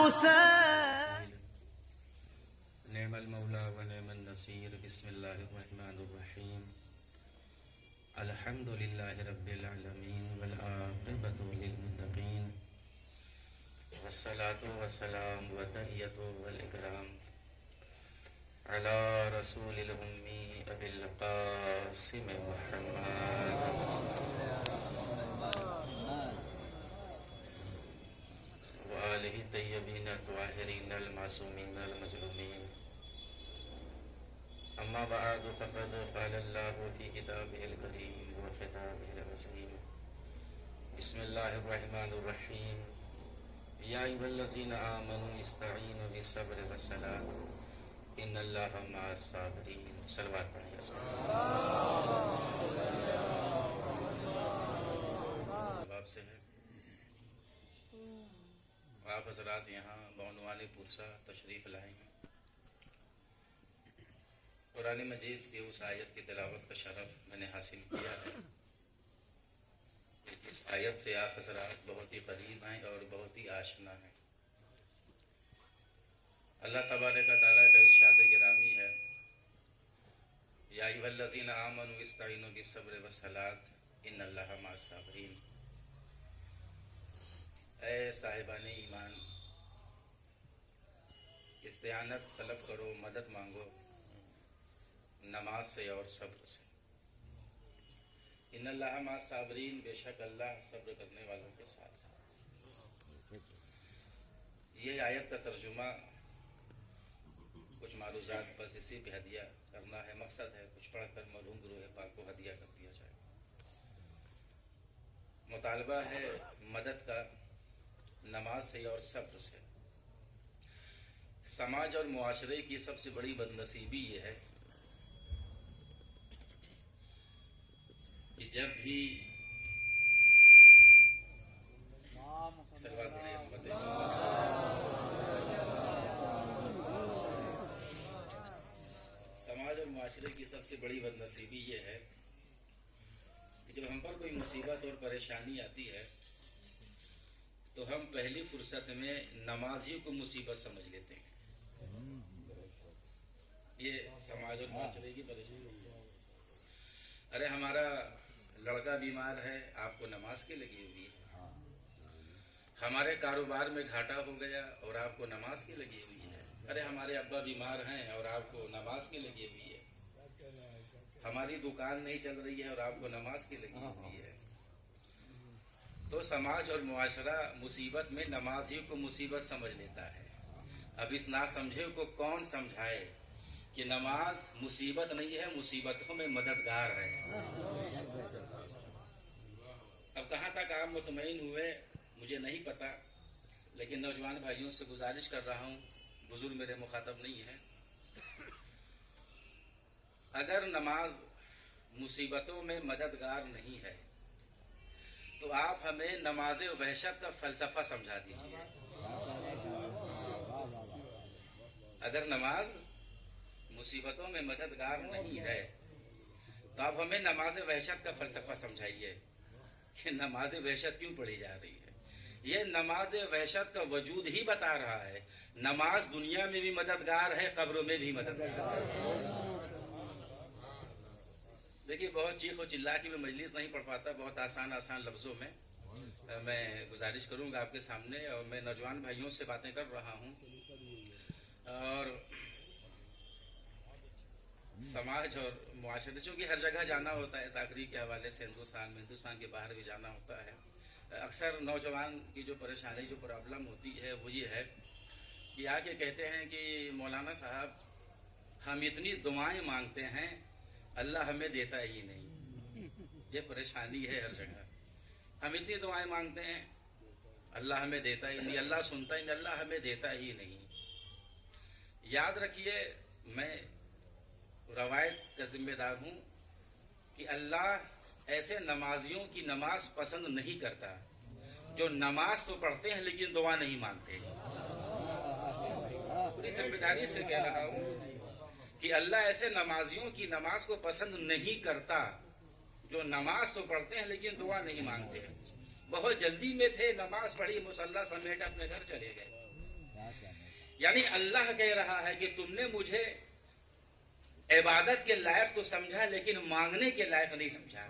حسین نعم المولا و نعم النصیر بسم اللہ الرحمن الرحیم الحمد للہ رب العالمین والعاقبۃ للمتقین والصلاة والسلام والتحیۃ والاکرام علی رسول الامی ابی القاسم محمد وآلہ الطیبین الطاہرین المعصومین المظلومین اما بعد فقد قال اللہ فی کتابہ الکریم وخطابہ العظیم بسم اللہ الرحمن الرحیم یا ایھا الذین آمنوا استعینوا بالصبر والصلاۃ ان اللہ مع الصابرین صلوات پڑھیں باب سے ہے آپ حضرات یہاں بعنوان پرسا تشریف لائے ہیں۔ قرآن مجید کی اس آیت کی تلاوت کا شرف میں نے حاصل کیا ہے۔ اس آیت سے آپ حضرات بہت ہی قریب ہیں اور بہت ہی آشنا ہیں۔ اللہ تبارک و تعالیٰ کا ارشاد گرامی ہے یا ایھا الذین آمنوا استعینوا بالصبر والصلاۃ ان اللہ مع الصابرین۔ اے صاحبان ایمان، استعانت طلب کرو، مدد مانگو نماز سے اور صبر سے۔ ان اللہ مع الصابرین، بے شک اللہ صبر کرنے والوں کے ساتھ۔ یہ آیت کا ترجمہ کچھ معروضات بس اسی پہ ہدیہ کرنا ہے، مقصد ہے کچھ پڑھ کر مرحوم گروہ پاک کو ہدیہ کر دیا جائے۔ مطالبہ ہے مدد کا نماز سے اور صبر سے۔ سماج اور معاشرے کی سب سے بڑی بدنصیبی یہ ہے کہ جب بھی سماج اور معاشرے کی سب سے بڑی بدنصیبی یہ ہے کہ جب ہم پر کوئی مصیبت اور پریشانی آتی ہے تو ہم پہلی فرصت میں نمازیوں کو مصیبت سمجھ لیتے ہیں۔ یہ سماج اور معاشرے کی پریشانی ہے۔ ارے ہمارا لڑکا بیمار ہے، آپ کو نماز کے لگی ہوئی ہے۔ ہمارے کاروبار میں گھاٹا ہو گیا اور آپ کو نماز کی لگی ہوئی ہے۔ ارے ہمارے ابا بیمار ہیں اور آپ کو نماز کی لگی ہوئی ہے۔ ہماری دکان نہیں چل رہی ہے اور آپ کو نماز کی لگی ہوئی ہے۔ تو سماج اور معاشرہ مصیبت میں نمازیوں کو مصیبت سمجھ لیتا ہے۔ اب اس ناسمجھے کو کون سمجھائے کہ نماز مصیبت نہیں ہے، مصیبتوں میں مددگار ہے۔ اب کہاں تک آپ مطمئن ہوئے مجھے نہیں پتا، لیکن نوجوان بھائیوں سے گزارش کر رہا ہوں، بزرگ میرے مخاطب نہیں ہیں، اگر نماز مصیبتوں میں مددگار نہیں ہے تو آپ ہمیں نماز وحشت کا فلسفہ سمجھا دیجیے۔ اگر نماز مصیبتوں میں مددگار نہیں ہے تو آپ ہمیں نماز وحشت کا فلسفہ سمجھائیے کہ نماز وحشت کیوں پڑھی جا رہی ہے۔ یہ نماز وحشت کا وجود ہی بتا رہا ہے۔ نماز دنیا میں بھی مددگار ہے، قبروں میں بھی مددگار ہے۔ دیکھیے بہت چیخ و چلا کی میں مجلس نہیں پڑھ پاتا، بہت آسان لفظوں میں میں گزارش کروں گا آپ کے سامنے، اور میں نوجوان بھائیوں سے باتیں کر رہا ہوں اور سماج اور معاشرے، چونکہ ہر جگہ جانا ہوتا ہے ذاکری کے حوالے سے، ہندوستان کے باہر بھی جانا ہوتا ہے۔ اکثر نوجوان کی جو پریشانی، جو پرابلم ہوتی ہے وہ یہ ہے کہ آ کے کہتے ہیں کہ مولانا صاحب ہم اتنی دعائیں مانگتے ہیں، اللہ ہمیں دیتا ہی نہیں۔ یہ پریشانی ہے ہر جگہ، ہم اتنی دعائیں مانگتے ہیں، اللہ ہمیں دیتا ہی نہیں، اللہ سنتا ہی نہیں، اللہ ہمیں دیتا ہی نہیں۔ یاد رکھیے میں روایت کا ذمہ دار ہوں کہ اللہ ایسے نمازیوں کی نماز پسند نہیں کرتا جو نماز تو پڑھتے ہیں لیکن دعا نہیں مانگتے۔ پوری ذمہ داری سے کہہ رہا ہوں کہ اللہ ایسے نمازیوں کی نماز کو پسند نہیں کرتا جو نماز تو پڑھتے ہیں لیکن دعا نہیں مانگتے ہیں۔ بہت جلدی میں تھے، نماز پڑھی، مصلی سمیٹ اپنے گھر چلے گئے۔ یعنی اللہ کہہ رہا ہے کہ تم نے مجھے عبادت کے لائق تو سمجھا لیکن مانگنے کے لائق نہیں سمجھا.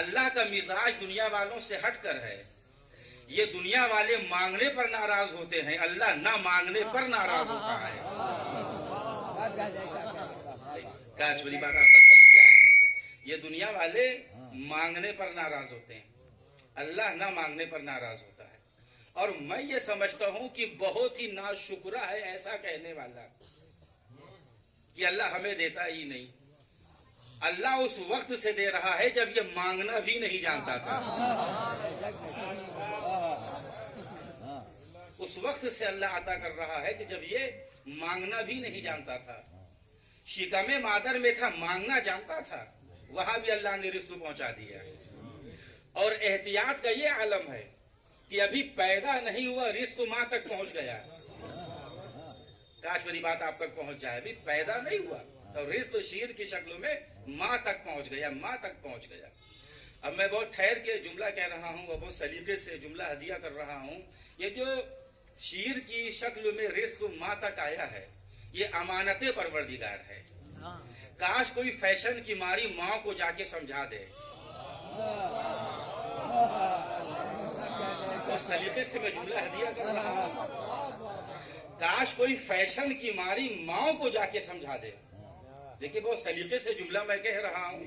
اللہ کا مزاج دنیا والوں سے ہٹ کر ہے. یہ دنیا والے مانگنے پر ناراض ہوتے ہیں, اللہ نہ مانگنے پر ناراض ہوتا ہے. کاش بڑی بات آپ تک پہنچ جائے. یہ دنیا والے مانگنے پر ناراض ہوتے ہیں, اللہ نہ مانگنے پر ناراض ہوتا ہے. اور میں یہ سمجھتا ہوں کہ بہت ہی ناشکرا ہے ایسا کہنے والا کہ اللہ ہمیں دیتا ہی نہیں. اللہ اس وقت سے دے رہا ہے جب یہ مانگنا بھی نہیں جانتا تھا. اس وقت سے اللہ عطا کر رہا ہے کہ جب یہ مانگنا بھی نہیں جانتا تھا. شکم مادر میں تھا, مانگنا جانتا تھا, وہاں بھی اللہ نے رزق پہنچا دیا. اور احتیاط کا یہ عالم ہے کہ ابھی پیدا نہیں ہوا رزق ماں تک پہنچ گیا. کاش میری بات آپ تک پہنچ جائے. ابھی پیدا نہیں ہوا اور رزق شیر کی شکل میں ماں تک پہنچ گیا, ماں تک پہنچ گیا. اب میں بہت ٹھہر کے جملہ کہہ رہا ہوں, بہت سلیقے سے جملہ ہدیہ کر رہا ہوں. یہ جو شیر کی شکل میں رزق ماں تک آیا ہے یہ امانت پروردگار ہے. کاش کوئی فیشن کی ماری ماں کو جا کے سمجھا دے. بہت سلیقے سے میں جملہ ہدیہ کر رہا ہوں. کاش کوئی فیشن کی ماری ماں کو جا کے سمجھا دے. دیکھیے بہت سلیقے سے جملہ میں کہہ رہا ہوں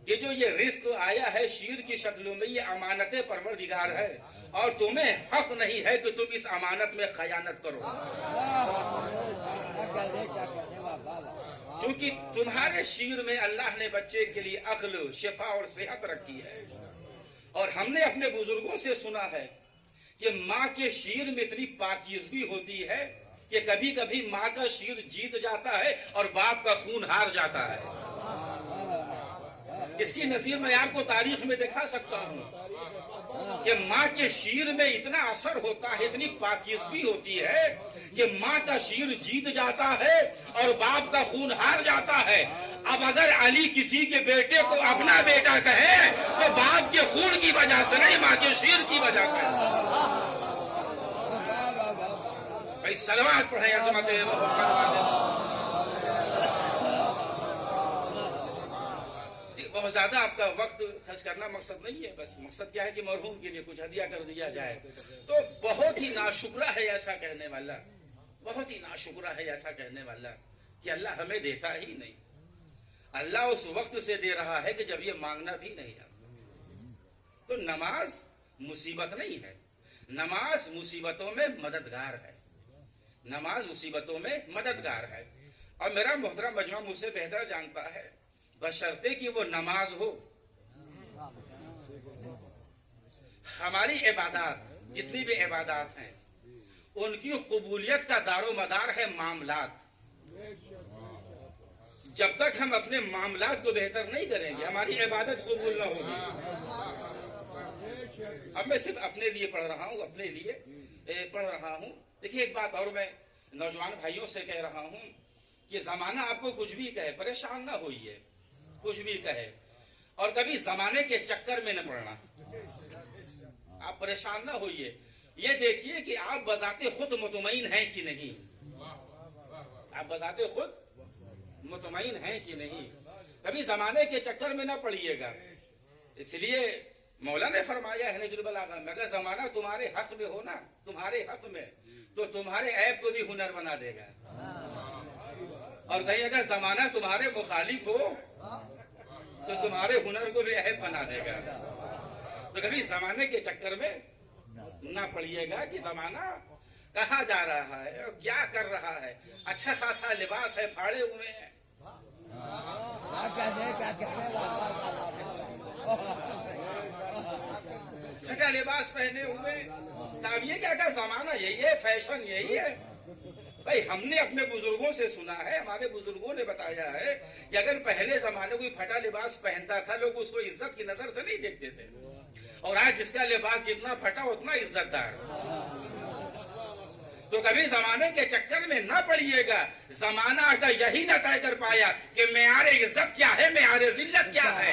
کہ جو یہ رزق آیا ہے شیر کی شکلوں میں یہ امانت پروردگار ہے اور تمہیں حق نہیں ہے کہ تم اس امانت میں خیانت کرو. کیونکہ تمہارے شیر میں اللہ نے بچے کے لیے عقل, شفا اور صحت رکھی ہے. اور ہم نے اپنے بزرگوں سے سنا ہے کہ ماں کے شیر میں اتنی پاکیزگی ہوتی ہے کہ کبھی کبھی ماں کا شیر جیت جاتا ہے اور باپ کا خون ہار جاتا ہے. اس کی نظیر میں آپ کو تاریخ میں دکھا سکتا ہوں کہ ماں کے شیر میں اتنا اثر ہوتا ہے, اتنی پاکیزگی ہوتی ہے کہ ماں کا شیر جیت جاتا ہے اور باپ کا خون ہار جاتا ہے. اب اگر علی کسی کے بیٹے کو اپنا بیٹا کہے تو باپ کے خون کی وجہ سے نہیں, ماں کے شیر کی وجہ سے. بھائی صلوات پڑھیں عظمت بہت زیادہ آپ کا وقت خرچ کرنا مقصد نہیں ہے. بس مقصد کیا ہے کہ مرحوم کے لیے کچھ ہدیہ کر دیا جائے. تو بہت ہی ناشکرا ہے ایسا کہنے والا, بہت ہی ناشکرا ہے ایسا کہنے والا کہ اللہ ہمیں دیتا ہی نہیں. اللہ اس وقت سے دے رہا ہے کہ جب یہ مانگنا بھی نہیں آتا. تو نماز مصیبت نہیں ہے, نماز مصیبتوں میں مددگار ہے. نماز مصیبتوں میں مددگار ہے. اور میرا محترم مجمع مجھ سے بہتر جانتا ہے بشرطے کہ وہ نماز ہو. ہماری عبادات جتنی بھی عبادات ہیں ان کی قبولیت کا دار و مدار ہے معاملات. جب تک ہم اپنے معاملات کو بہتر نہیں کریں گے ہماری عبادت قبول نہ ہوگی. اب میں صرف اپنے لیے پڑھ رہا ہوں, اپنے لیے پڑھ رہا ہوں. دیکھیے ایک بات اور میں نوجوان بھائیوں سے کہہ رہا ہوں کہ زمانہ آپ کو کچھ بھی کہے پریشان نہ ہوئیے, کچھ بھی کہے, اور کبھی زمانے کے چکر میں نہ پڑنا. آپ پریشان نہ ہوئیے, یہ دیکھیے کہ آپ بذات خود مطمئن ہیں کہ نہیں. آپ بذات خود مطمئن ہیں کہ نہیں. کبھی زمانے کے چکر میں نہ پڑیے گا. اس لیے مولا نے فرمایا ہے نہج البلاغہ میں, اگر زمانہ تمہارے حق میں ہو نا, تمہارے حق میں, تو تمہارے عیب کو بھی ہنر بنا دے گا. اور کہیں اگر زمانہ تمہارے مخالف ہو تو تمہارے ہنر کو بھی عیب بنا دے گا. تو کبھی زمانے کے چکر میں نہ پڑیے گا کہ زمانہ کہاں جا رہا ہے اور کیا کر رہا ہے. اچھا خاصا لباس ہے, پھاڑے ہوئے ہیں, پھٹا لباس پہنے ہوئے. صاحب یہ کیا کہ زمانہ یہی ہے, فیشن یہی ہے. بھائی ہم نے اپنے بزرگوں سے سنا ہے, ہمارے بزرگوں نے بتایا ہے کہ اگر پہلے زمانے کوئی پھٹا لباس پہنتا تھا لوگ اس کو عزت کی نظر سے نہیں دیکھتے تھے, اور آج جس کا لباس جتنا پھٹا اتنا عزت دار. تو کبھی زمانے کے چکر میں نہ پڑیے گا. زمانہ آج تک یہی نہ طے کر پایا کہ معیار عزت کیا ہے, معیار ذلت کیا ہے.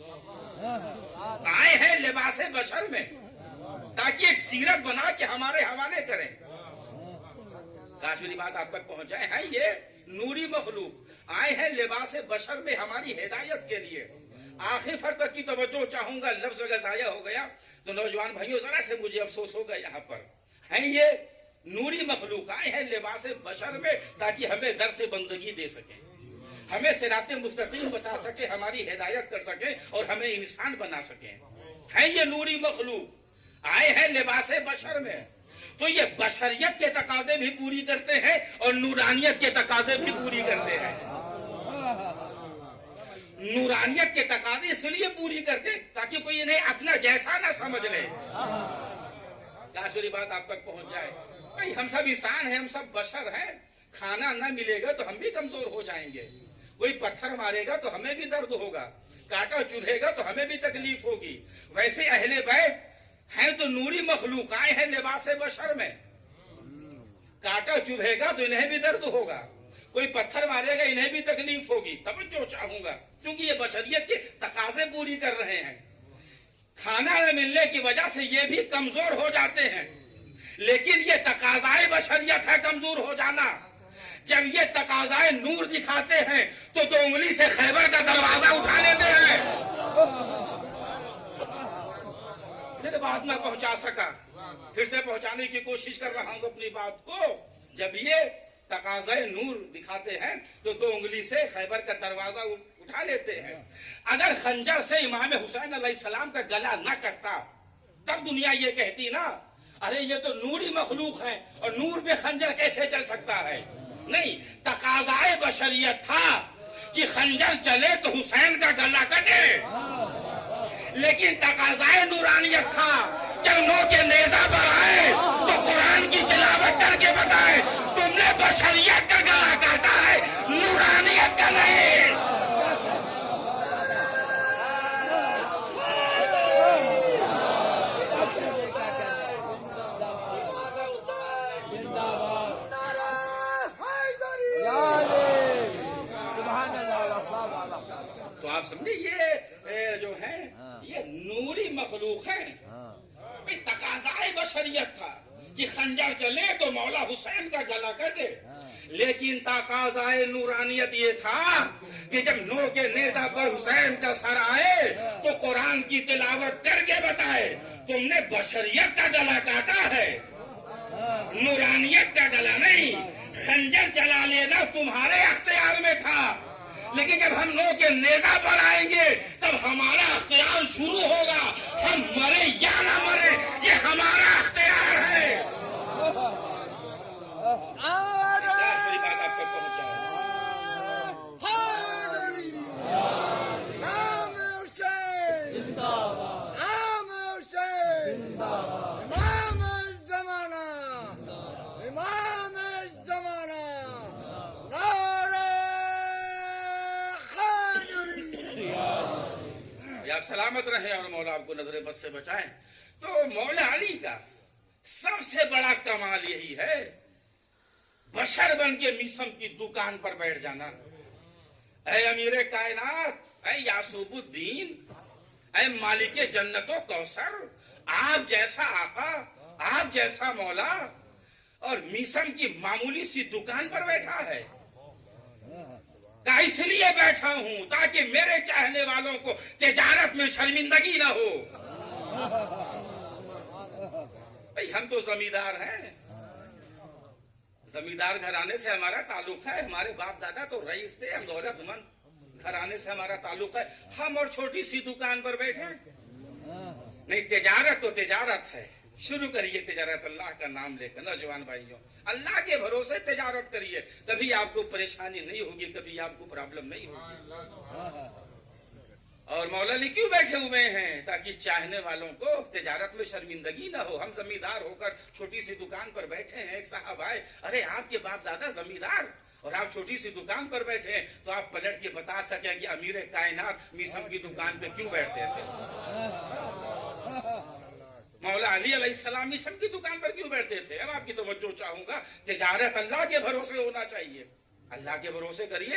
آئے ہیں لباس بشر میں تاکہ ایک سیرت بنا کے ہمارے حوالے کریں. کاش میری بات آپ تک پہنچائے. ہیں یہ نوری مخلوق آئے ہیں لباس بشر میں ہماری ہدایت کے لیے. آخر فرق تک کی توجہ چاہوں گا, لفظ اگر ضائع ہو گیا تو نوجوان بھائیوں ذرا سے مجھے افسوس ہوگا. یہاں پر ہیں یہ نوری مخلوق آئے ہیں لباس بشر میں تاکہ ہمیں درس بندگی دے سکیں, ہمیں صراط مستقیم بتا سکے, ہماری ہدایت کر سکیں اور ہمیں انسان بنا سکیں. ہیں یہ نوری مخلوق آئے ہیں لباس بشر میں, تو یہ بشریت کے تقاضے بھی پوری کرتے ہیں اور نورانیت کے تقاضے بھی پوری کرتے ہیں. نورانیت کے تقاضے اس لیے پوری کرتے تاکہ کوئی انہیں اپنا جیسا نہ سمجھ لے. کاش میری بات آپ تک پہنچ جائے. بھائی ہم سب انسان ہیں, ہم سب بشر ہیں. کھانا نہ ملے گا تو ہم بھی کمزور ہو جائیں گے. کوئی پتھر مارے گا تو ہمیں بھی درد ہوگا, کانٹا چبھے گا تو ہمیں بھی تکلیف ہوگی. ویسے اہل بیت ہیں تو نوری مخلوق آئے ہیں لباس بشر میں. کانٹا چبھے گا تو انہیں بھی درد ہوگا, کوئی پتھر مارے گا انہیں بھی تکلیف ہوگی. توجہ چاہوں گا کیونکہ یہ بشریت کے تقاضے پوری کر رہے ہیں. کھانا نہ ملنے کی وجہ سے یہ بھی کمزور ہو جاتے ہیں, لیکن یہ تقاضائے بشریت ہے کمزور ہو جانا. جب یہ تقاضائے نور دکھاتے ہیں تو دو انگلی سے خیبر کا دروازہ اٹھا لیتے ہیں. پھر بات نہ پہنچا سکا, پھر سے پہنچانے کی کوشش کر رہا ہوں اپنی بات کو. جب یہ تقاضائے نور دکھاتے ہیں تو دو انگلی سے خیبر کا دروازہ اٹھا لیتے ہیں. اگر خنجر سے امام حسین علیہ السلام کا گلا نہ کٹتا تب دنیا یہ کہتی نا, ارے یہ تو نوری مخلوق ہے اور نور پہ خنجر کیسے چل سکتا ہے. نہیں, تقاضائے بشریت تھا کہ خنجر چلے تو حسین کا گلا کٹے, لیکن تقاضائے نورانیت تھا جب نو کے نیزہ پر آئے تو قرآن کی تلاوت کر کے بتائے تم نے بشریت کا گلا کاٹا ہے, نورانیت کا نہیں. تو آپ سمجھے یہ جو ہے یہ نوری مخلوق ہے. تقاضائے بشریت تھا کہ خنجر چلے تو مولا حسین کا گلا کٹے, لیکن تقاضائے نورانیت یہ تھا کہ جب نو کے نیزہ پر حسین کا سر آئے تو قرآن کی تلاوت کر کے بتائے تم نے بشریت کا گلا کاٹا ہے, نورانیت کا گلا نہیں. خنجر چلا لینا تمہارے اختیار میں تھا, لیکن جب ہم نو کے نیزہ پر آئیں گے تب ہمارا اختیار شروع ہوگا. ہم مرے یا نہ مرے یہ ہمارا اختیار ہے. میری بات آپ تک پہنچا. آپ سلامت رہیں اور مولا آپ کو نظر بد سے بچائیں. تو مولا علی کا سب سے بڑا کمال یہی ہے بشر بن کے میسم کی دکان پر بیٹھ جانا. اے امیر کائنات, اے یعصوب الدین, اے مالک جنت و کوثر, آپ جیسا آقا, آپ جیسا مولا, اور میسم کی معمولی سی دکان پر بیٹھا ہے. اس لیے بیٹھا ہوں تاکہ میرے چاہنے والوں کو تجارت میں شرمندگی نہ ہو. بھائی ہم تو زمیندار ہیں, زمیندار گھرانے سے ہمارا تعلق ہے. ہمارے باپ دادا تو رئیس تھے, ہم دولت مند گھرانے سے ہمارا تعلق ہے. ہم اور چھوٹی سی دکان پر بیٹھے نہیں. تجارت تو تجارت ہے. شروع کریے تجارت اللہ کا نام لے کر. نوجوان بھائیوں, اللہ کے بھروسے تجارت کریے, کبھی آپ کو پریشانی نہیں ہوگی, کبھی آپ کو پرابلم نہیں ہوگی. اور مولا علی کیوں بیٹھے ہوئے ہیں؟ تاکہ چاہنے والوں کو تجارت میں شرمندگی نہ ہو. ہم زمیندار ہو کر چھوٹی سی دکان پر بیٹھے ہیں. ایک صاحب آئے, ارے آپ کے باپ دادا زمیندار اور آپ چھوٹی سی دکان پر بیٹھے ہیں, تو آپ پلٹ کے بتا سکیں کہ امیر کائنات میسم کی دکان پہ کیوں بیٹھتے تھے. مولا علی علیہ السلام میسم کی دکان پر کیوں بیٹھتے تھے؟ اب آپ کی توجہ چاہوں گا. تجارت اللہ کے بھروسے ہونا چاہیے. اللہ کے بھروسے کریے,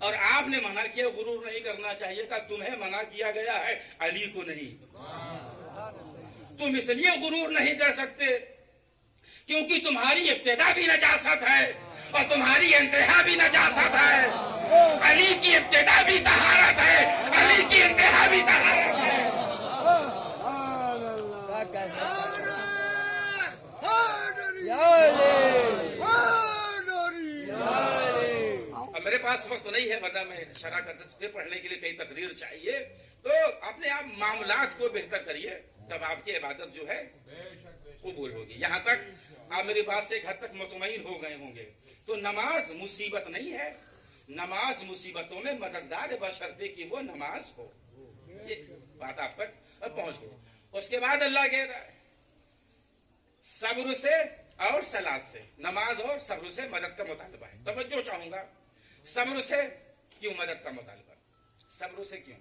اور آپ نے منع کیا غرور نہیں کرنا چاہیے، کہ تمہیں منع کیا گیا ہے علی کو نہیں. تم اس لیے غرور نہیں کر سکتے کیونکہ تمہاری ابتدا بھی نجاست ہے اور تمہاری انتہا بھی نجاست ہے. علی کی ابتدا بھی طہارت ہے، علی کی انتہا بھی طہارت ہے. اب میرے پاس وقت نہیں ہے، ورنہ میں شرح کا دستور پڑھنے کے لیے کئی تقریر چاہیے. تو اپنے آپ معاملات کو بہتر کریے، تب آپ کی عبادت جو ہے قبول ہوگی. یہاں تک آپ میری بات سے ایک حد تک مطمئن ہو گئے ہوں گے. تو نماز مصیبت نہیں ہے، نماز مصیبتوں میں مددگار بشرطے کی وہ نماز ہو. یہ بات آپ تک پہنچ گئی. اس کے بعد اللہ کہہ رہا ہے صبر سے اور صلاۃ سے، نماز اور صبر سے مدد کا مطالبہ ہے. توجہ چاہوں گا، صبر سے کیوں مدد کا مطالبہ؟ صبر سے کیوں؟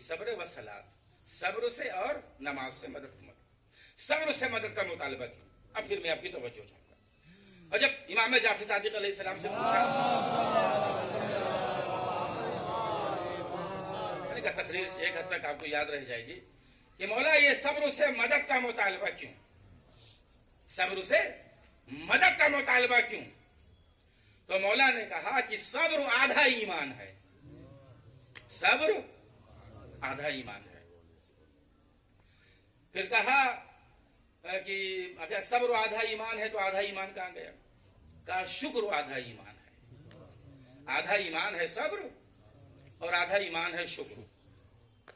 صبر و صلاۃ، صبر سے اور نماز سے مدد کا مطالبہ. صبر سے مدد کا مطالبہ کیوں؟ اب پھر میں آپ کی توجہ چاہوں گا. اور جب امام جعفر صادق علیہ السلام سے پوچھا، تقریر سے ایک حد تک آپ کو یاد رہ جائے گی کہ مولا یہ صبر سے مدد کا مطالبہ کیوں؟ صبر سے مدد کا مطالبہ کیوں؟ تو مولا نے کہا کہ صبر آدھا ایمان ہے. صبر آدھا ایمان ہے. پھر کہا کہ اگر صبر آدھا ایمان ہے تو آدھا ایمان کہاں گیا؟ کہا شکر آدھا ایمان ہے. آدھا ایمان ہے صبر اور آدھا ایمان ہے شکر.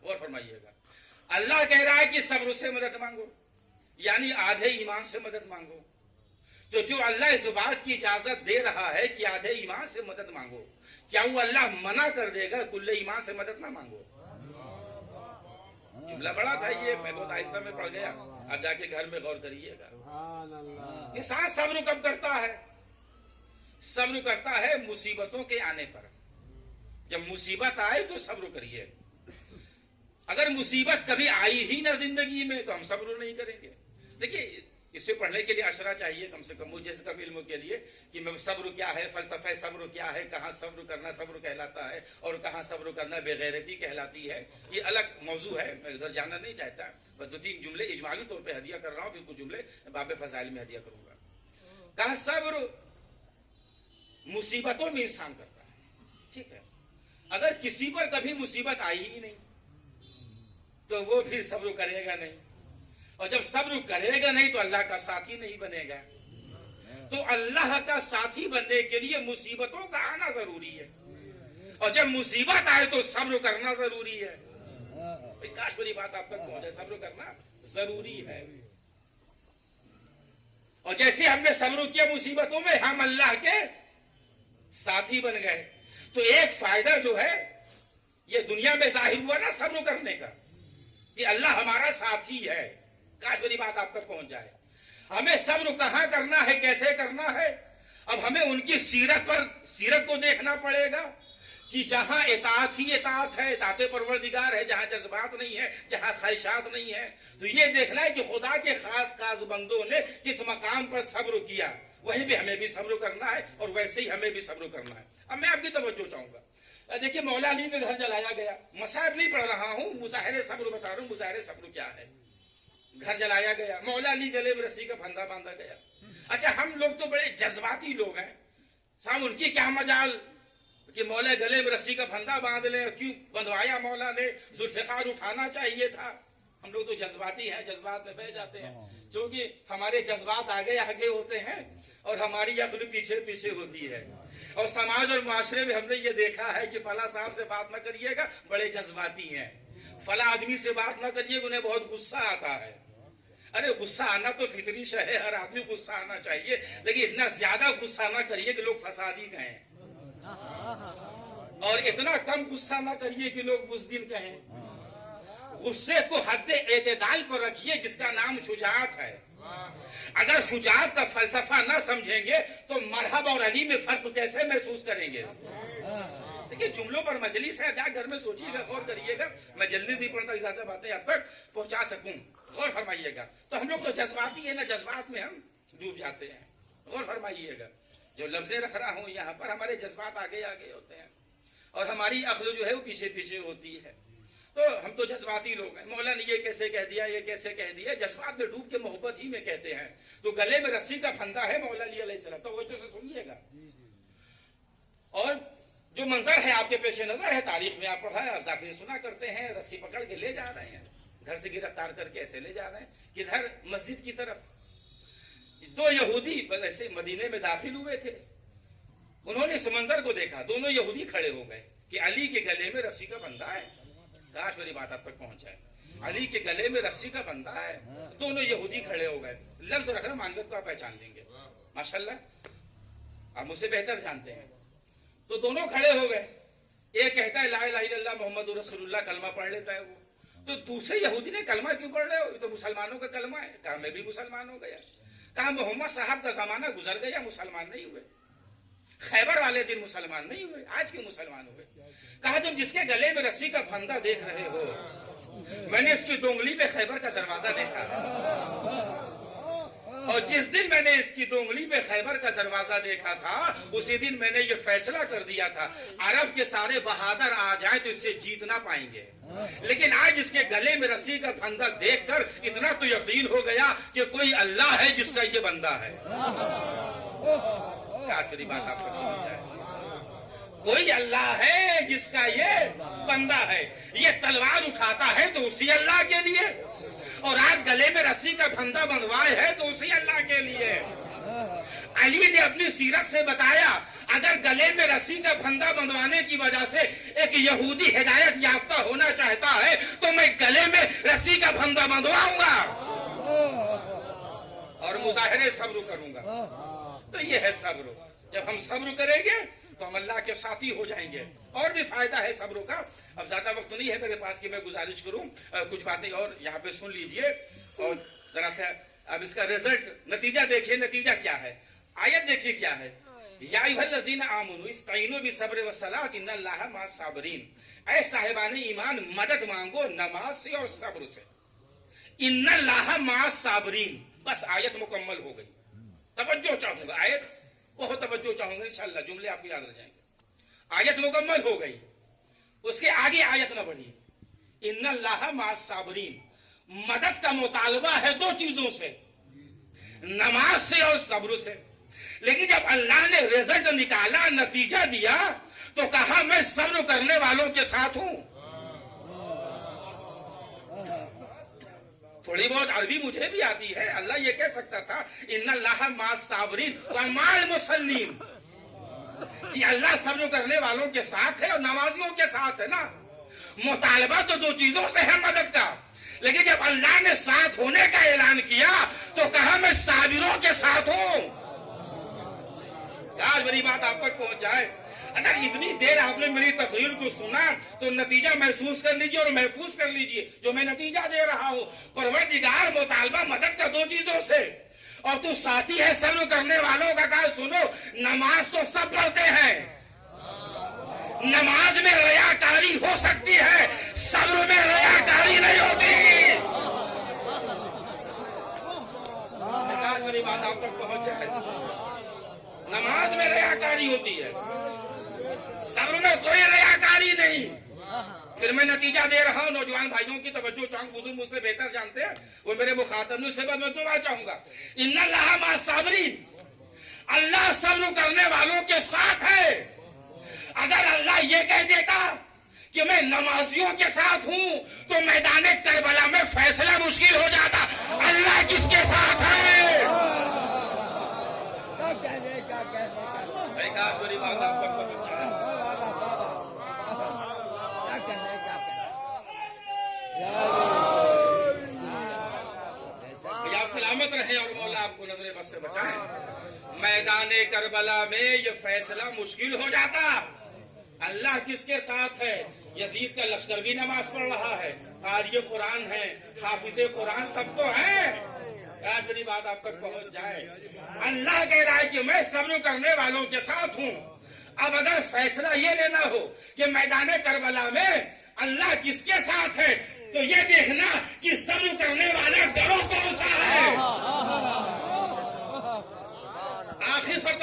اور فرمائیے گا، اللہ کہہ رہا ہے کہ صبر سے مدد مانگو، یعنی آدھے ایمان سے مدد مانگو. تو جو اللہ اس بات کی اجازت دے رہا ہے کہ آدھے ایمان سے مدد مانگو، کیا وہ اللہ منع کر دے گا کل ایمان سے مدد نہ مانگو؟ جملہ بڑا تھا یہ، میں بہت آہستہ میں پڑھ گیا. اب جا کے گھر میں غور کریے گا. انسان صبر کب کرتا ہے؟ صبر کرتا ہے مصیبتوں کے آنے پر. جب مصیبت آئے تو صبر کریے. اگر مصیبت کبھی آئی ہی نہ زندگی میں تو ہم صبر نہیں کریں گے. دیکھیے اس سے پڑھنے کے لیے اشرا چاہیے کم سے کم مجھے اس کم علموں کے لیے کہ میں صبر کیا ہے، فلسفہ صبر کیا ہے، کہاں صبر کرنا صبر کہلاتا ہے اور کہاں صبر کرنا بے غیرتی کہلاتی ہے. یہ الگ موضوع ہے، میں ادھر جانا نہیں چاہتا. بس 2-3 جملے اجمالی طور پہ ہدیہ کر رہا ہوں، پھر کچھ جملے باب فضائل میں ہدیہ کروں گا. کہاں صبر مصیبتوں میں انسان کرتا ہے. ٹھیک ہے، اگر کسی پر کبھی مصیبت آئی ہی نہیں تو وہ پھر صبر کرے گا نہیں، اور جب صبر کرے گا نہیں تو اللہ کا ساتھی نہیں بنے گا. تو اللہ کا ساتھی بننے کے لیے مصیبتوں کا آنا ضروری ہے، اور جب مصیبت آئے تو صبر کرنا ضروری ہے. کاش بڑی بات آپ تک پہنچے، صبر کرنا ضروری ہے. اور جیسے ہم نے صبر کیا مصیبتوں میں، ہم اللہ کے ساتھی بن گئے. تو ایک فائدہ جو ہے یہ دنیا میں ظاہر ہوا نا صبر کرنے کا، کہ اللہ ہمارا ساتھی ہے. کاش بڑی بات آپ تک پہنچ جائے. ہمیں صبر کہاں کرنا ہے، کیسے کرنا ہے؟ اب ہمیں ان کی سیرت کو دیکھنا پڑے گا کہ جہاں اطاعت ہی اطاعت ہے، اطاعت پروردگار ہے، جہاں جذبات نہیں ہے، جہاں خواہشات نہیں ہے، تو یہ دیکھنا ہے کہ خدا کے خاص بندوں نے کس مقام پر صبر کیا، وہیں پہ ہمیں بھی صبر کرنا ہے اور ویسے ہی ہمیں بھی صبر کرنا ہے. اب میں آپ کی توجہ چاہوں گا. دیکھیے مولا علی کے گھر جلایا گیا. مصائب نہیں پڑھ رہا ہوں، مظاہر صبر بتا رہا ہوں. مظاہر صبر کیا ہے؟ گھر جلایا گیا، مولا علی گلے میں رسی کا پھندا باندھا گیا. اچھا ہم لوگ تو بڑے جذباتی لوگ ہیں، صاحب ان کی کیا مجال کہ مولا گلے میں رسی کا پھندا باندھ لیں. کیوں بندھوایا مولا نے؟ ذوالفقار اٹھانا چاہیے تھا. ہم لوگ تو جذباتی ہیں، جذبات میں بہ جاتے ہیں. کیونکہ ہمارے جذبات آگے آگے ہوتے ہیں اور ہماری عقل پیچھے پیچھے ہوتی ہے. اور سماج اور معاشرے میں ہم نے یہ دیکھا ہے کہ فلاں صاحب سے بات نہ کریے گا، بڑے جذباتی ہیں. فلاں آدمی سے بات نہ کریے گا، انہیں بہت غصہ آتا ہے. ارے غصہ آنا تو فطری شے ہے، ہر آدمی غصہ آنا چاہیے، لیکن اتنا زیادہ غصہ نہ کریے کہ لوگ فسادی کہیں، اور اتنا کم غصہ نہ کریے کہ لوگ بزدل کہیں. غصے کو حد اعتدال پر رکھیے، جس کا نام شجاعت ہے. اگر شجاعت کا فلسفہ نہ سمجھیں گے تو مرحب اور علی میں فرق کیسے محسوس کریں گے؟ دیکھیے جملوں پر مجلس ہے، جا گھر میں سوچیے گا، غور کریے گا. میں جلدی نہیں پڑھتا، زیادہ باتیں آپ تک پہنچا سکوں. غور فرمائیے گا. تو ہم لوگ تو جذباتی ہیں نا، جذبات میں ہم ڈوب جاتے ہیں. غور فرمائیے گا جو لفظیں رکھ رہا ہوں یہاں پر ہمارے جذبات آگے آگے ہوتے ہیں اور ہماری عقل جو ہے وہ پیچھے پیچھے ہوتی ہے. تو ہم تو جذباتی لوگ ہیں. مولا نے یہ کیسے کہہ دیا, یہ کیسے کہہ دیا, جذبات میں ڈوب کے محبت ہی میں کہتے ہیں. تو گلے میں رسی کا پھندا ہے مولا علی علیہ السلام. تو وہ سے سنیے گا. اور جو منظر ہے آپ کے پیش نظر ہے, تاریخ میں آپ پڑھا ہے, آپ ذاکرین سنا کرتے ہیں, رسی پکڑ کے لے جا رہے ہیں, گھر سے گرفتار کر کے ایسے لے جا رہے ہیں کدھر, مسجد کی طرف. 2 یہودی ایسے مدینے میں داخل ہوئے تھے. انہوں نے اس منظر کو دیکھا. دونوں یہودی کھڑے ہو گئے کہ علی کے گلے میں رسی کا بندہ ہے. کاش میری بات آپ تک پہنچ جائے. علی کے گلے میں رسی کا بندہ ہے. دونوں یہودی کھڑے ہو گئے. لفظ رکھنا مانویت کو آپ پہچان لیں گے ماشاءاللہ, آپ مجھ سے بہتر جانتے ہیں. تو دونوں کھڑے ہو گئے. ایک کہتا ہے لا الہ الا اللہ محمد رسول اللہ, کلمہ پڑھ لیتا ہے وہ. تو دوسرے یہودی نے کلمہ کیوں پڑھ رہے ہو, یہ تو مسلمانوں کا کلمہ ہے. کہا میں بھی مسلمان ہو گیا. کہا محمد صاحب کا زمانہ گزر گیا, مسلمان نہیں ہوئے. خیبر والے دن مسلمان نہیں ہوئے, آج کے مسلمان ہوئے. کہا تم جس کے گلے میں رسی کا پھندا دیکھ رہے ہو, میں نے اس کی دونگلی پہ خیبر کا دروازہ دیکھا ہے. اور جس دن میں نے اس کی دونگلی پہ خیبر کا دروازہ دیکھا تھا, اسی دن میں نے یہ فیصلہ کر دیا تھا عرب کے سارے بہادر آ جائیں تو اس سے جیت نہ پائیں گے. لیکن آج اس کے گلے میں رسی کا پھندا دیکھ کر اتنا تو یقین ہو گیا کہ کوئی اللہ ہے جس کا یہ بندہ ہے. آخری بات آپ کو سمجھ جائے, کوئی اللہ ہے جس کا یہ بندہ ہے. یہ تلوار اٹھاتا ہے تو اسی اللہ کے لیے, اور آج گلے میں رسی کا پھندا بندھوائے ہے تو اسی اللہ کے لیے. علی نے اپنی سیرت سے بتایا اگر گلے میں رسی کا پھندا بندھوانے کی وجہ سے ایک یہودی ہدایت یافتہ ہونا چاہتا ہے تو میں گلے میں رسی کا پھندا بندھواؤں گا اور مظاہرے صبر کروں گا. تو یہ ہے صبر. جب ہم صبر کریں گے تو ہم اللہ کے ساتھی ہو جائیں گے. اور بھی فائدہ ہے صبر کا. اب زیادہ وقت نہیں ہے میرے پاس کہ میں گزارش کروں, کچھ باتیں اور یہاں پہ سن لیجئے اور ذرا سے اب اس کا رزلٹ, نتیجہ دیکھیے. نتیجہ کیا ہے, آیت دیکھیے کیا ہے. یا ایھا الذین آمنوا استعینوا بالصبر والصلاۃ ان اللہ مع الصابرین. اے صاحبان ایمان مدد مانگو نماز سے اور صبر سے. ان اللہ مع الصابرین. بس آیت مکمل ہو گئی. توجہ چاہوں گا, آیت بہت توجہ چاہوں گا, انشاءاللہ جملے آپ کو یاد رہ جائیں گے. آیت مکمل ہو گئی, اس کے آگے آیت نہ بڑھی. ان اللہ مع الصابرین. مدد کا مطالبہ ہے 2 چیزوں سے, نماز سے اور صبر سے. لیکن جب اللہ نے رزلٹ نکالا, نتیجہ دیا, تو کہا میں صبر کرنے والوں کے ساتھ ہوں. تھوڑی بہت عربی مجھے بھی آتی ہے. اللہ یہ کہہ سکتا تھا ان اللہ مع الصابرین ومع المصلین, کہ اللہ صبر کرنے والوں کے ساتھ ہے اور نمازیوں کے ساتھ ہے نا. مطالبہ تو 2 چیزوں سے ہے مدد کا, لیکن جب اللہ نے ساتھ ہونے کا اعلان کیا تو کہا میں صابروں کے ساتھ ہوں. آج میری بات آپ تک پہنچ جائے. اگر اتنی دیر آپ نے میری تقریر کو سنا تو نتیجہ محسوس کر لیجئے اور محفوظ کر لیجئے جو میں نتیجہ دے رہا ہوں. پروردگار مطالبہ مدد کا 2 چیزوں سے, اور تو ساتھی ہے صبر کرنے والوں کا. کہا سنو, نماز تو سب پڑھتے ہیں, نماز میں ریاکاری ہو سکتی ہے, صبر میں ریاکاری نہیں ہوتی. میری بات آپ تک پہنچ جائے. نماز میں ریاکاری ہوتی ہے, صبر میں کوئی ریاکاری نہیں. پھر میں نتیجہ دے رہا ہوں. نوجوان بھائیوں کی توجہ چاہوں, بزرگ مجھ سے بہتر جانتے ہیں, وہ میرے مخاطب. اس کے بعد میں دعا چاہوں گا. ان اللہ مع الصابرین. اللہ صبر کرنے والوں کے ساتھ ہے. اگر اللہ یہ کہہ دیتا کہ میں نمازیوں کے ساتھ ہوں تو میدان کربلا میں فیصلہ مشکل ہو جاتا. اللہ کس کے ساتھ ہے؟ سلامت رہے اور مولا آپ کو نظر بس سے بچائے. میدان کربلا میں یہ فیصلہ مشکل ہو جاتا. اللہ کس کے ساتھ ہے؟ یزید کا لشکر بھی نماز پڑھ رہا ہے, قاری قرآن ہے, حافظ قرآن, سب تو ہیں. آج میری بات آپ تک پہنچ جائے. اللہ کہہ رہا ہے کہ میں صبر کرنے والوں کے ساتھ ہوں. اب اگر فیصلہ یہ لینا ہو کہ میدان کربلا میں اللہ کس کے ساتھ ہے تو یہ دیکھنا کہ صبر کرنے والا گروہ کون سا ہے. آخر فرق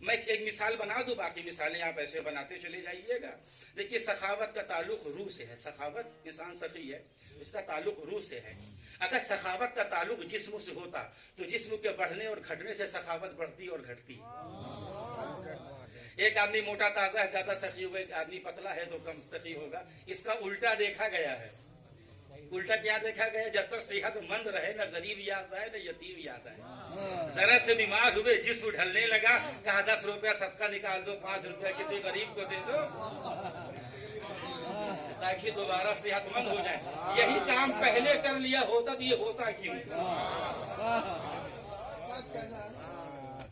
میں ایک مثال بنا دوں، باقی مثالیں آپ ایسے بناتے چلے جائیے گا. دیکھیے سخاوت کا تعلق روح سے ہے. سخاوت، انسان سخی ہے، اس کا تعلق روح سے ہے. اگر سخاوت کا تعلق جسم سے ہوتا تو جسم کے بڑھنے اور گھٹنے سے سخاوت بڑھتی اور گھٹتی. ایک آدمی موٹا تازہ ہے زیادہ سخی ہوگا، ایک آدمی پتلا ہے تو کم سخی ہوگا. اس کا الٹا دیکھا گیا ہے. الٹا کیا دیکھا گیا؟ جب تک صحت مند رہے نہ غریب یاد آئے نہ یتیم یاد آئے. ذرا سے بیمار ہوئے، جسم ڈھلنے لگا، کہا 10 روپیہ صدقہ نکال دو، 5 روپیہ کسی غریب کو دے دو تاکہ دوبارہ صحت مند ہو جائے. یہی کام پہلے کر لیا ہوتا تو یہ ہوتا کیوں؟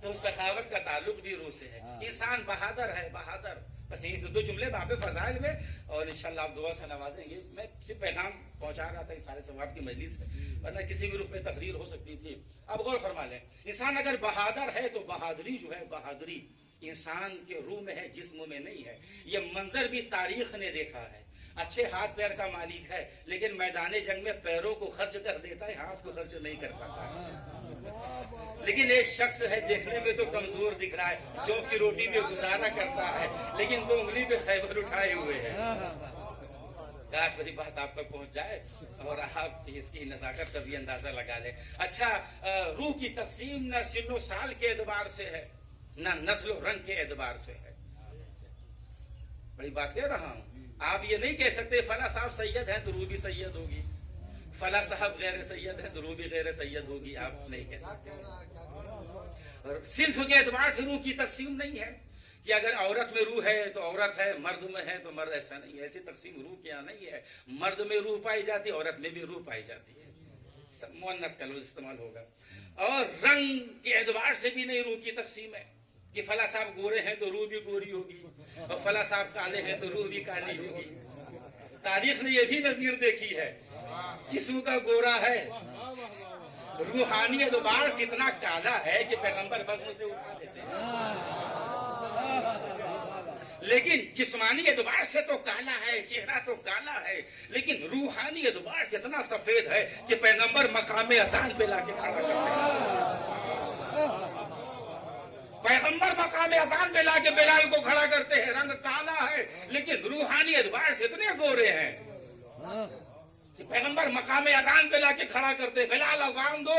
تو سخاوت کا تعلق بھی روح سے ہے. انسان بہادر ہے، بہادر. بس یہی 2 جملے باب فضائل میں، اور انشاءاللہ آپ دعا سے نوازیں گے. میں صرف پیغام پہنچا رہا تھا اس سارے ثواب کی مجلس ہے، ورنہ کسی بھی رخ میں تقریر ہو سکتی تھی. اب غور فرما لیں، انسان اگر بہادر ہے تو بہادری جو ہے، بہادری انسان کے روح میں ہے، جسم میں نہیں ہے. یہ منظر بھی تاریخ نے دیکھا ہے. اچھے ہاتھ پیر کا مالک ہے لیکن میدان جنگ میں پیروں کو خرچ کر دیتا ہے، ہاتھ کو خرچ نہیں کر پاتا. لیکن ایک شخص ہے دیکھنے میں تو کمزور دکھ رہا ہے، چوک کی روٹی پہ گزارا کرتا ہے لیکن 2 انگلی پہ خیبر اٹھائے ہوئے ہے. کاش میری بات آپ تک پہنچ جائے اور آپ اس کی نزاکت کا بھی اندازہ لگا لیں. اچھا، روح کی تقسیم نہ سن و سال کے اعتبار سے ہے نہ نسل و رنگ کے اعتبار سے ہے. بڑی بات کہہ رہا ہوں. آپ یہ نہیں کہہ سکتے فلاں صاحب سید ہیں تو روح بھی سید ہوگی، فلاں صاحب غیر سید ہیں تو روح بھی غیر سید ہوگی. آپ نہیں کہہ سکتے. اور صنف کے اعتبار سے روح کی تقسیم نہیں ہے کہ اگر عورت میں روح ہے تو عورت ہے، مرد میں ہے تو مرد. ایسا نہیں ہے، ایسی تقسیم روح کیا نہیں ہے. مرد میں روح پائی جاتی ہے، عورت میں بھی روح پائی جاتی ہے. مؤنث کا لفظ استعمال ہوگا. اور رنگ کے اعتبار سے بھی نہیں روح کی تقسیم ہے کہ فلاں صاحب گورے ہیں تو روح بھی گوری ہوگی اور فلاں صاحب کالے ہیں تو روح بھی کالی ہوگی. تاریخ نے یہ بھی نظیر دیکھی ہے، جسم کا گورا ہے، روحانی اعتبار سے اتنا کالا ہے کہ پیغمبر بدن سے اٹھا دیتے ہیں. لیکن جسمانی اعتبار سے تو کالا ہے، چہرہ تو کالا ہے، لیکن روحانی اعتبار سے اتنا سفید ہے کہ پیغمبر مقام اذان پہ لا کے کھڑا کرتے ہیں. پیغمبر مقام اذان پہ لا کے بلال کو کھڑا کرتے ہیں. رنگ کالا ہے لیکن روحانی اعتبار سے اتنے گورے ہیں کہ پیغمبر مقام اذان پہ لا کے کھڑا کرتے ہیں. بلال اذان دو.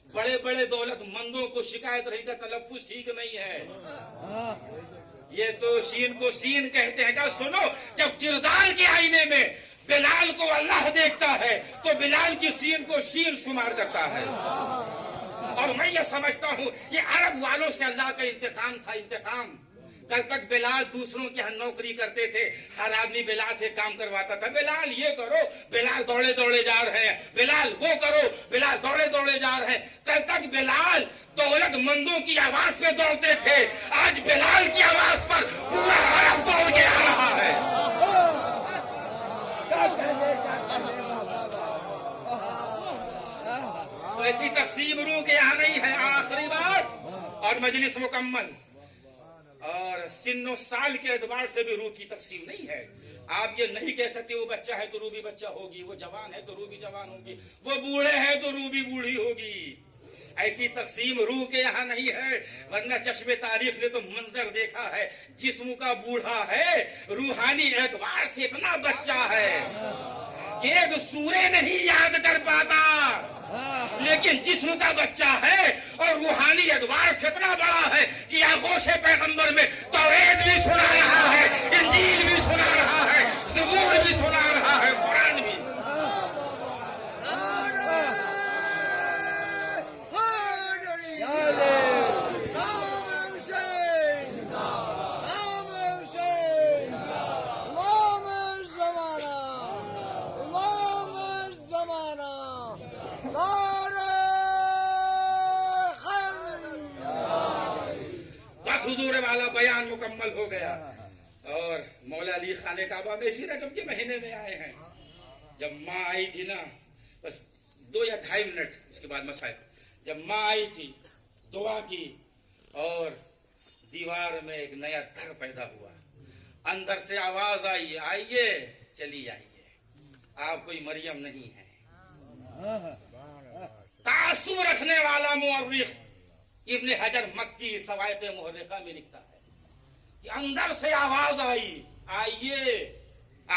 بڑے بڑے دولت مندوں کو شکایت رہی کا تلفظ ٹھیک نہیں ہے. یہ تو شین کو سین کہتے ہیں. کیا سنو، جب کردار کے آئینے میں بلال کو اللہ دیکھتا ہے تو بلال کی سین کو شین شمار کرتا ہے. اور میں یہ سمجھتا ہوں یہ عرب والوں سے اللہ کا انتقام تھا، انتقام. کل تک بلال دوسروں کے ہاں نوکری کرتے تھے، ہر آدمی بلال سے کام کرواتا تھا. بلال یہ کرو، بلال دوڑے دوڑے جا رہے ہیں. بلال وہ کرو، بلال دوڑے دوڑے جا رہے ہیں. کل تک بلال دولت مندوں کی آواز پہ دوڑتے تھے، آج بلال کی آواز پر پورا عرب دوڑ کے آ رہا ہے. تو ایسی تقسیم روح کے یہاں نہیں ہے. آخری بات، اور مجلس مکمل. اور سن و سال کے اعتبار سے بھی روح کی تقسیم نہیں ہے. آپ یہ نہیں کہہ سکتے وہ بچہ ہے تو روح بھی بچہ ہوگی، وہ جوان ہے تو روح بھی جوان ہوگی، وہ بوڑھے ہیں تو روح بھی بوڑھی ہوگی. ایسی تقسیم روح کے یہاں نہیں ہے. ورنہ چشم تاریخ نے تو منظر دیکھا ہے، جسم کا بوڑھا ہے، روحانی اعتبار سے اتنا بچہ ہے کہ ایک سورے نہیں یاد کر پاتا، لیکن جسم کا بچہ ہے اور روحانی اعتبار سے اتنا بڑا ہے کہ آغوش پیغمبر میں توریت بھی سنا رہا ہے، انجیل بھی سنا رہا ہے، زبور بھی سنا رہا ہے، قرآن بھی. بیان مکمل ہو گیا. اور مولا علی خانہ کعبہ میں اسی رجب کے مہینے میں آئے ہیں. جب ماں آئی تھی نا، بس 2 یا 2.5 منٹ اس کے بعد مسائل. جب ماں آئی تھی، دعا کی اور دیوار میں ایک نیا در پیدا ہوا. اندر سے آواز آئی، آئیے چلی آئیے، آپ کوئی مریم نہیں ہے. تعصب رکھنے والا مورخ ابن حجر مکی سوائق محرقہ میں لکھتا ہے کہ اندر سے آواز آئی، آئیے،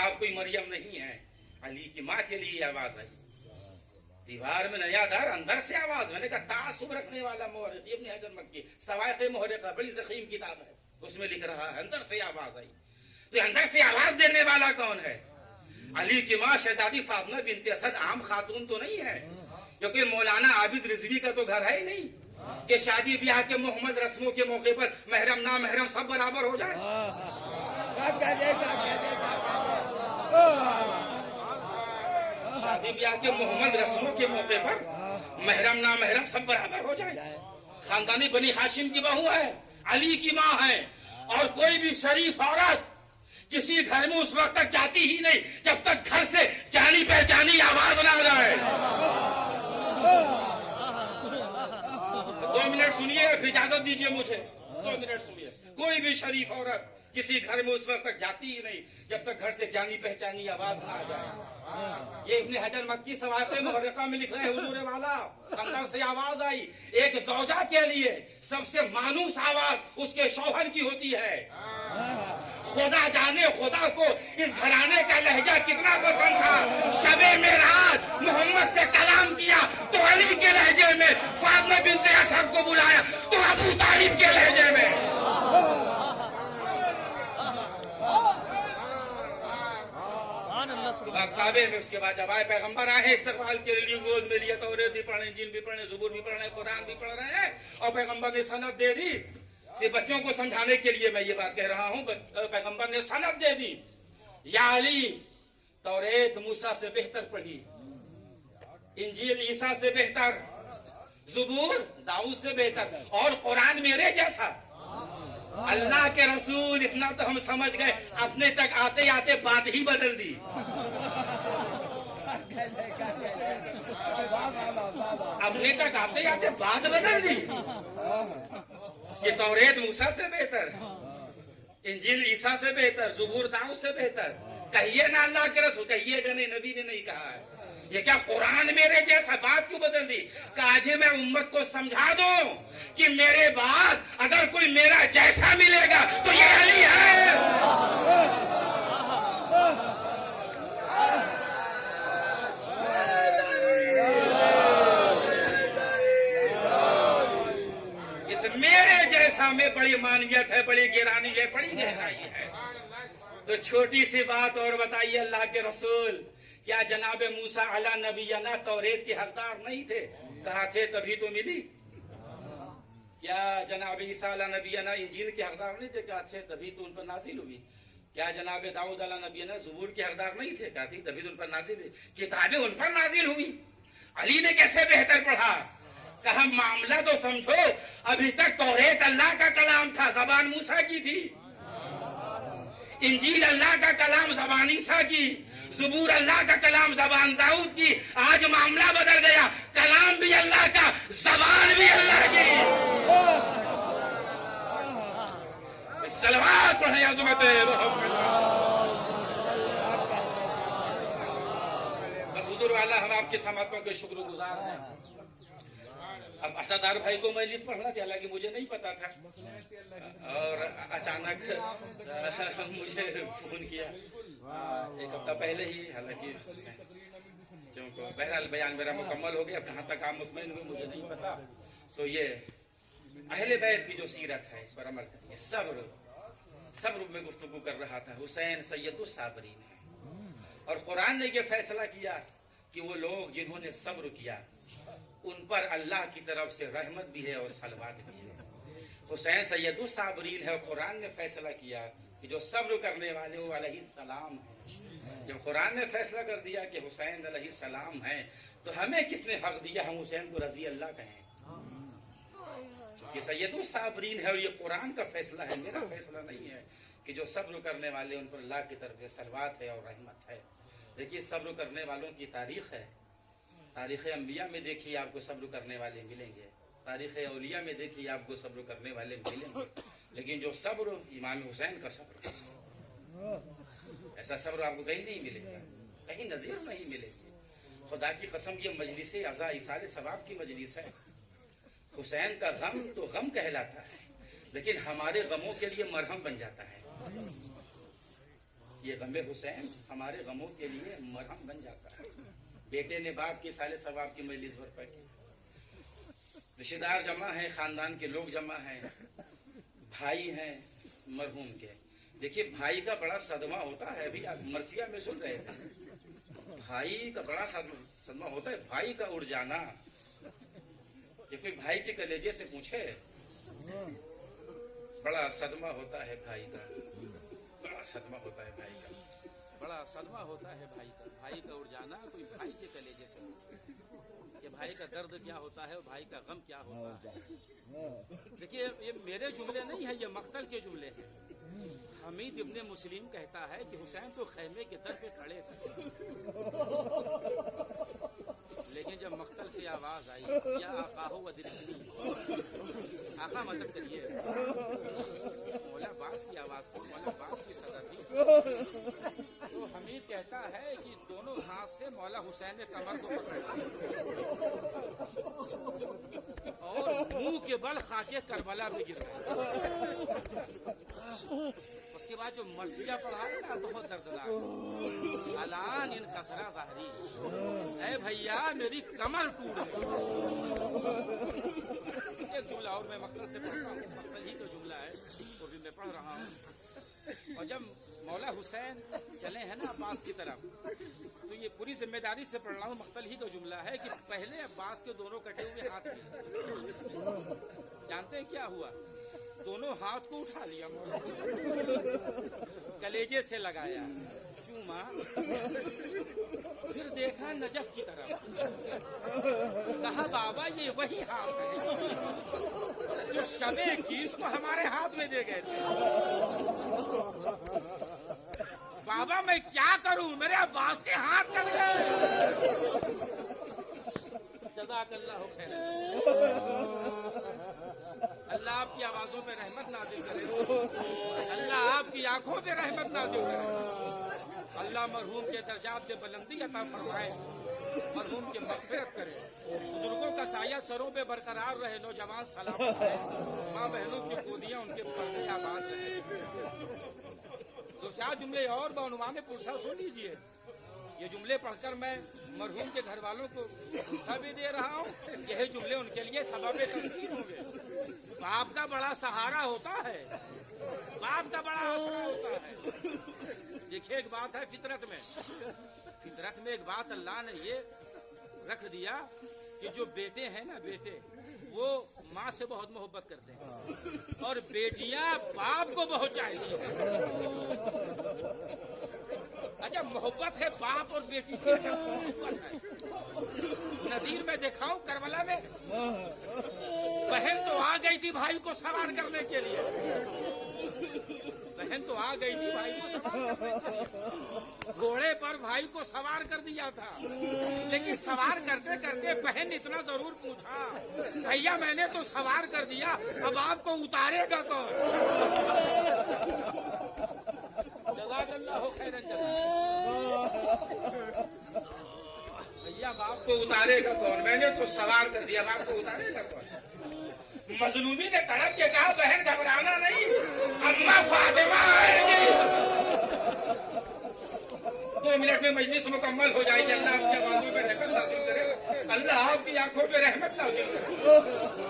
آپ کوئی مریم نہیں ہے، علی کی ماں کے لیے آواز آئی۔ دیوار میں نیا در، اندر سے آواز۔ میں نے کہا تعصب رکھنے والا محرق ابن حجر مکی سوائق محرقہ بڑی ضخیم کتاب ہے، اس میں لکھ رہا ہے اندر سے آواز آئی۔ تو اندر سے آواز دینے والا کون ہے؟ علی کی ماں شہزادی فاطمہ بنت اسد عام خاتون تو نہیں ہے، کیونکہ مولانا عابد رضوی کا تو گھر ہے ہی نہیں کہ شادی بیاہ کے محمد رسموں کے موقع پر محرم نامحرم سب برابر ہو جائے۔ شادی بیاہ کے محمد رسموں کے موقع پر محرم نامحرم سب برابر ہو جائے۔ خاندانی بنی ہاشم کی بہو ہے، علی کی ماں ہے، اور کوئی بھی شریف عورت کسی گھر میں اس وقت تک جاتی ہی نہیں جب تک گھر سے جانی پہچانی آواز نہ آ جائے۔ 2 منٹ سنیے، اجازت دیجیے مجھے، 2 منٹ سنیے۔ کوئی بھی شریف عورت کسی گھر میں اس وقت تک جاتی ہی نہیں جب تک گھر سے جانی پہچانی آواز نہ آ جائے۔ یہ ابن حجر مکی سوائق محرقہ میں لکھ رہے ہیں حضور والا اندر سے آواز آئی۔ ایک زوجہ کے لیے سب سے مانوس آواز اس کے شوہر کی ہوتی ہے۔ خدا جانے خدا کو اس گھرانے کا لہجہ کتنا پسند تھا۔ شب معراج محمد سے کلام کیا تو علی کے لہجے میں، فاطمہ بنت اسد کو بلایا تو ابو طالب کے لہجے میں۔ کعبے میں اس کے بعد جب آئے پیغمبر آئے استقبال کے لیے، گود میں لیا، توریت بھی پڑھنے، انجیل بھی پڑھنے، زبور بھی پڑھنے، قرآن بھی پڑھ رہے ہیں، اور پیغمبر نے سند دے دی۔ صرف بچوں کو سمجھانے کے لیے میں یہ بات کہہ رہا ہوں، پیغمبر نے سند دے دی، یا علی توریت موسیٰ سے بہتر پڑھی، انجیل عیسیٰ سے بہتر، زبور داؤد سے بہتر، اور قرآن میرے جیسا۔ اللہ کے رسول اتنا تو ہم سمجھ گئے، اپنے تک آتے آتے بات ہی بدل دی۔ اپنے تک آتے آتے بات بدل دی کہ توریت موسیٰ سے بہتر، انجیل عیسیٰ سے بہتر، زبور داؤد سے بہتر۔ کہیے نا اللہ کے رسول، کہیے گا نہیں، نبی نے نہیں کہا ہے۔ یہ کیا قرآن میرے جیسا؟ بات کیوں بدل دی؟ کہا جی میں امت کو سمجھا دوں کہ میرے بعد اگر کوئی میرا جیسا ملے گا تو یہ علی ہے۔ اس میرے جیسا میں بڑی مانویت ہے، بڑی گرانی ہے، بڑی گہرائی ہے۔ تو چھوٹی سی بات اور بتائیے اللہ کے رسول، کیا جناب موسیٰ علیہ نبینا توریت کے حقدار نہیں تھے؟ کہا تھے تبھی تو ملی۔ کیا جناب عیسیٰ علیہ نبینا انجیل کے حقدار نہیں تھے؟ کہا تھے تبھی تو ان پر نازل ہوئی۔ کیا جناب داؤد علیہ نبینا زبور کے حقدار نہیں تھے؟ کہا تھی تبھی تو ان پر نازل ہوئی۔ کتابیں ان پر نازل ہوئی۔ علی نے کیسے بہتر پڑھا؟ کہا معاملہ تو سمجھو، ابھی تک توریت اللہ کا کلام تھا، زبان موسیٰ کی تھی، انجیل اللہ کا کلام زبان عیسیٰ کی، زبور اللہ کا کلام زبان داؤد کی۔ آج معاملہ بدل گیا، کلام بھی اللہ کا، زبان بھی اللہ کی۔ صلوات پڑھیں عظمت محمد۔ بس حضور والا ہم آپ کی سماعتوں کے شکر گزار ہیں۔ اب اسدار بھائی کو مجلس پڑھنا تھا، حالانکہ مجھے نہیں پتا تھا، اور اچانک مجھے فون کیا 1 ہفتہ پہلے ہی، حالانکہ چونکہ بہرحال بیان میرا مکمل ہو گیا، کہاں تک آپ مطمئن ہوئے مجھے نہیں پتا۔ تو یہ اہل بیت کی جو سیرت ہے اس پر عمل کریے۔ صبر میں گفتگو کر رہا تھا، حسین سید الصابرین ہے، اور قرآن نے یہ فیصلہ کیا کہ وہ لوگ جنہوں نے صبر کیا ان پر اللہ کی طرف سے رحمت بھی ہے اور صلوات بھی ہے۔ حسین سید الصابرین ہے، اور قرآن نے فیصلہ کیا کہ جو صبر کرنے والے وہ علیہ السلام ہے۔ جب قرآن نے فیصلہ کر دیا کہ حسین علیہ السلام ہے تو ہمیں کس نے حق دیا ہم حسین کو رضی اللہ کہیں؟ یہ سید الصابرین ہے اور یہ قرآن کا فیصلہ ہے، میرا فیصلہ نہیں ہے کہ جو صبر کرنے والے ان پر اللہ کی طرف سے صلوات ہے اور رحمت ہے۔ دیکھیے صبر کرنے والوں کی تاریخ ہے، تاریخ انبیاء میں دیکھیے آپ کو صبر کرنے والے ملیں گے، تاریخ اولیاء میں دیکھیے آپ کو صبر کرنے والے ملیں گے، لیکن جو صبر امام حسین کا صبر ہے، ایسا صبر آپ کو کہیں نہیں ملے گا، کہیں نظیر نہیں ملے گی۔ خدا کی قسم یہ مجلس عزا ایصال ثواب کی مجلس ہے، حسین کا غم تو غم کہلاتا ہے، لیکن ہمارے غموں کے لیے مرہم بن جاتا ہے۔ یہ غم حسین ہمارے غموں کے لیے مرہم بن جاتا ہے۔ بیٹے نے باپ کی سال ثواب کی مجلس برپا کی، رشتہ دار جمع ہیں، خاندان کے لوگ جمع ہیں، بھائی ہیں مرحوم کے۔ دیکھیے بھائی کا بڑا صدمہ ہوتا ہے، ابھی آپ مرثیہ میں سن رہے تھے، بھائی کا بڑا صدمہ ہوتا ہے، بھائی کا اڑ جانا۔ یہ کوئی بھائی کے کلیجے سے پوچھے، بڑا صدمہ ہوتا ہے بھائی کا، بڑا صدمہ ہوتا ہے بھائی کا، بڑا صدمہ ہوتا ہے بھائی کا، بھائی کا اڑ جانا کوئی بھائی کے کلیجے سے پوچھے کہ بھائی کا درد کیا ہوتا ہے اور بھائی کا غم کیا ہوتا ہے۔ دیکھیے یہ میرے جملے نہیں ہیں، یہ مقتل کے جملے ہیں۔ حمید ابن مسلم کہتا ہے کہ حسین تو خیمے کے در پہ کھڑے تھے، لیکن جب مقتل سے آواز آئی یا آقا ہو ودرکنی، آقا مدد کریے، مولا عباس کی آواز تھی، مولا عباس کی صدا تھی، تو حمید کہتا ہے کہ دونوں ہاتھ سے مولا حسین نے کمر کو پکڑا اور منہ کے بل خاکے کربلا پہ گر گئے۔ اس کے بعد جو مرثیہ پڑھا ہے نا بہت دردناک، الان انکسرا ظہری، اے بھیا میری کمر ٹوٹ گئی۔ ایک جملہ اور میں مقتل سے پڑھ رہا ہوں، مقتل ہی کا جملہ ہے وہ بھی میں پڑھ رہا ہوں۔ اور جب مولا حسین چلے ہیں نا عباس کی طرف، تو یہ پوری ذمہ داری سے پڑھ رہا ہوں، مقتل ہی کا جملہ ہے کہ پہلے عباس کے دونوں کٹے ہوئے ہاتھ کیے، جانتے ہیں کیا ہوا؟ دونوں ہاتھ کو اٹھا لیا، کلیجے سے لگایا، چوما، پھر دیکھا نجف کی طرف، کہا بابا یہ وہی ہاتھ ہے جو شب 21 کو ہمارے ہاتھ میں دے گئے تھے۔ بابا میں کیا کروں، میرے عباس کے ہاتھ کٹ گئے۔ جزاک اللہ خیر، اللہ آپ کی آوازوں پہ رحمت نازل کرے، اللہ آپ کی آنکھوں پہ رحمت نازل کرے، اللہ مرحوم کے درجات میں بلندی عطا فرمائے، مرحوم کی مغفرت کرے، بزرگوں کا سایہ سروں پہ برقرار رہے، نوجوان سلامت رہے، ماں بہنوں کی گودیاں ان کے پردے آباد رہے۔ دو چار جملے اور بعنوان پرسہ سن لیجیے، یہ جملے پڑھ کر میں مرحوم کے گھر والوں کو پرسہ بھی دے رہا ہوں، یہی جملے ان کے لیے سبب تسکین ہوں گے۔ باپ کا بڑا سہارا ہوتا ہے، باپ کا بڑا آسرا ہوتا ہے۔ دیکھیے ایک بات ہے فطرت میں ایک بات اللہ نے یہ رکھ دیا کہ جو بیٹے ہیں نا، بیٹے وہ ماں سے بہت محبت کرتے ہیں اور بیٹیاں باپ کو بہت چاہتی ہیں۔ اچھا محبت ہے باپ اور بیٹی کی، اچھا محبت ہے۔ نظیر میں دیکھا ہوں کربلا میں بہن تو آ گئی تھی بھائی کو سوار کرنے کے لیے، بہن تو آ گئی تھی بھائی کو سوار کرنے کے لیے، گھوڑے پر بھائی کو سوار کر دیا تھا، لیکن سوار کرتے کرتے بہن نے اتنا ضرور پوچھا، بھیا میں نے تو سوار کر دیا، اب آپ کو اتارے گا کون؟ جزاک اللہ خیر بھیا باپ کو اتارے گا کون؟ میں نے تو سوار کر دیا، باپ کو اتارے گا کون؟ مظلومی نے تڑپ کے کہا بہن گھبرانا نہیں، اماں فاطمہ آئے گی، 2 منٹ میں مجلس مکمل ہو جائے گی، اللہ آپ کی آوازوں پہ رحمت نازل کرے، اللہ آپ کی آنکھوں پہ رحمت نازل کرے۔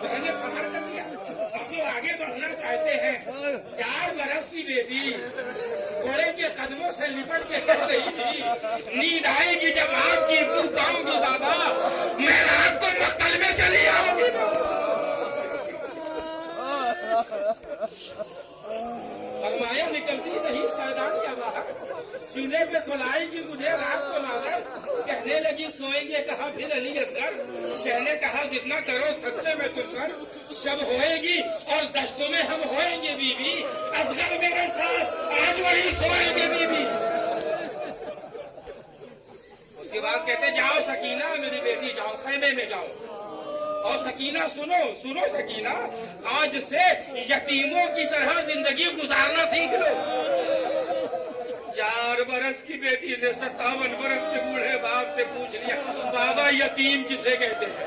بہن نے سوار کر دیا، اب جو آگے بڑھنا چاہتے ہیں، 4 برس کی بیٹی گھوڑے کے قدموں سے لپٹ کے کہہ رہی تھی، نیند آئے گی جب آپ کی منہ پاؤں گی بابا، میں رات کو مقتل میں چلی آؤں گی۔ فرمایا نکلتی نہیں سیدانیہ باہر، سینے پہ سلائے گی مجھے رات کو لاغر، کہنے لگی سوئیں گے، کہا پھر علی اصغر، شہ نے کہا جتنا کرو سب سے میں تم پر، شب ہوئے گی اور دشتوں میں ہم ہوئیں گے بی بی، اصغر میرے ساتھ آج وہی سوئیں گے بی بی۔ اس کے بعد کہتے جاؤ سکینہ میری بیٹی، جاؤ خیمے میں جاؤ، اور سکینہ سنو سکینہ، آج سے یتیموں کی طرح زندگی گزارنا سیکھ لو۔ 4 برس کی بیٹی نے 57 برس کے بوڑھے باپ سے پوچھ لیا، بابا یتیم کسے کہتے ہیں؟